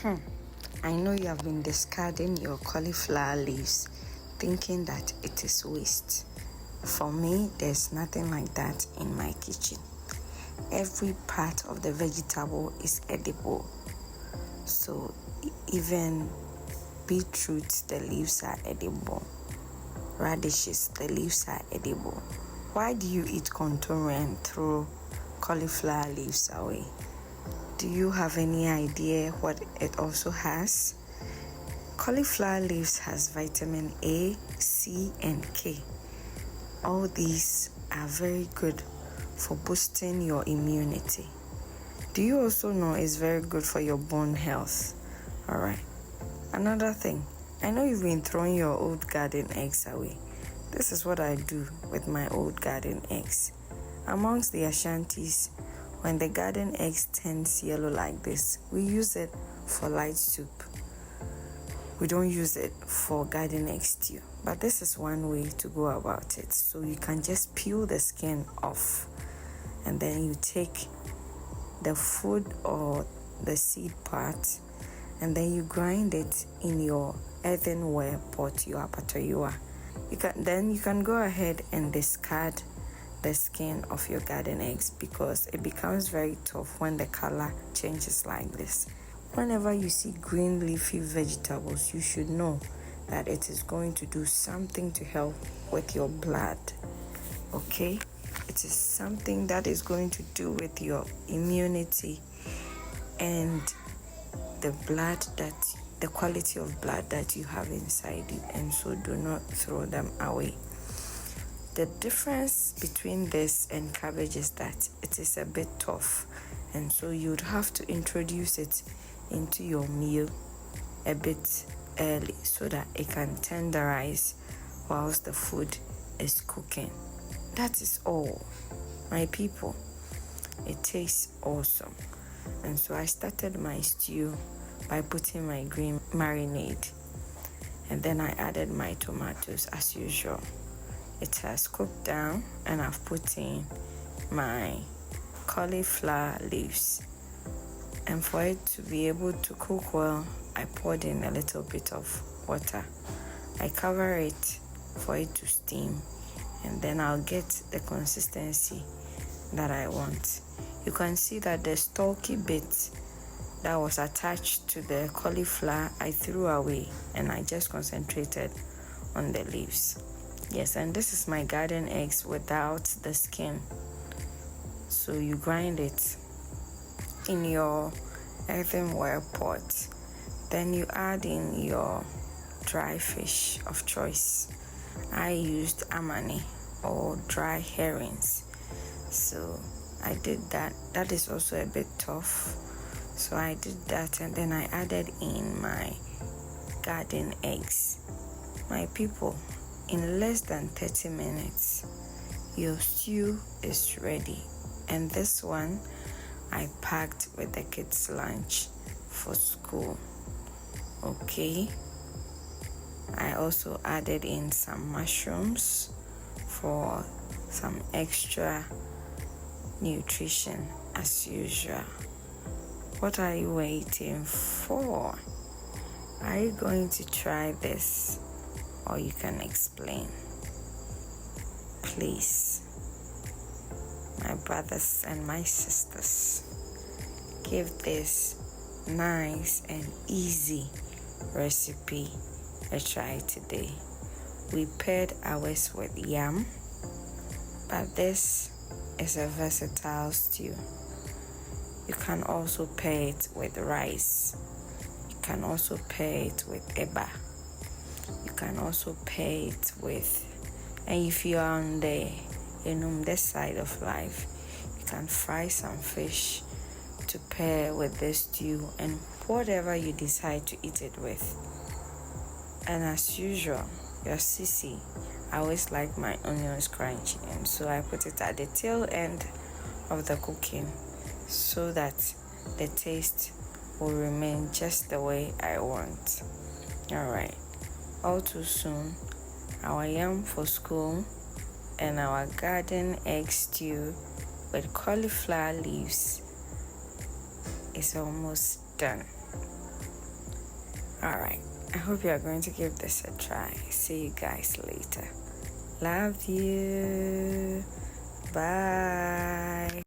I know you have been discarding your cauliflower leaves, thinking that it is waste. For me, there's nothing like that in my kitchen. Every part of the vegetable is edible. So even beetroot, the leaves are edible. Radishes, the leaves are edible. Why do you eat contour and throw cauliflower leaves away? Do you have any idea what it also has? Cauliflower leaves has vitamin A, C, and K. All these are very good for boosting your immunity. Do you also know it's very good for your bone health? Alright. Another thing, I know you've been throwing your old garden eggs away. This is what I do with my old garden eggs. Amongst the Ashantis, when the garden eggs turns yellow like this, we use it for light soup. We don't use it for garden egg stew. But this is one way to go about it. So you can just peel the skin off, and then you take the food or the seed part, and then you grind it in your earthenware pot, your apatoyua. You can go ahead and discard the skin of your garden eggs because it becomes very tough when the color changes like this. Whenever you see green leafy vegetables, you should know that it is going to do something to help with your blood. Okay? It is something that is going to do with your immunity and the quality of blood that you have inside you, and so do not throw them away. The difference between this and cabbage is that it is a bit tough, and so you'd have to introduce it into your meal a bit early so that it can tenderize whilst the food is cooking. That is all, my people. It tastes awesome. And so I started my stew by putting my green marinade, and then I added my tomatoes as usual. It has cooked down, and I've put in my cauliflower leaves. And for it to be able to cook well, I poured in a little bit of water. I cover it for it to steam, and then I'll get the consistency that I want. You can see that the stalky bit that was attached to the cauliflower I threw away, and I just concentrated on the leaves. Yes, and this is my garden eggs without the skin. So you grind it in your earthenware pot. Then you add in your dry fish of choice. I used amani or dry herrings. So I did that. That is also a bit tough. So I did that, and then I added in my garden eggs. My people, in less than 30 minutes, your stew is ready. And this one I packed with the kids' lunch for school. Okay. I also added in some mushrooms for some extra nutrition as usual. What are you waiting for? Are you going to try this, or you can explain? Please, my brothers and my sisters, give this nice and easy recipe a try today. We paired ours with yam, but this is a versatile stew. You can also pair it with rice. You can also pair it with eba. You can also pair it with, and if you are on this side of life, you can fry some fish to pair with this stew and whatever you decide to eat it with. And as usual, your sissy, I always like my onions crunchy, and so I put it at the tail end of the cooking so that the taste will remain just the way I want. Alright, all too soon, our yam for school and our garden egg stew with cauliflower leaves is almost done. Alright, I hope you are going to give this a try. See you guys later. Love you. Bye.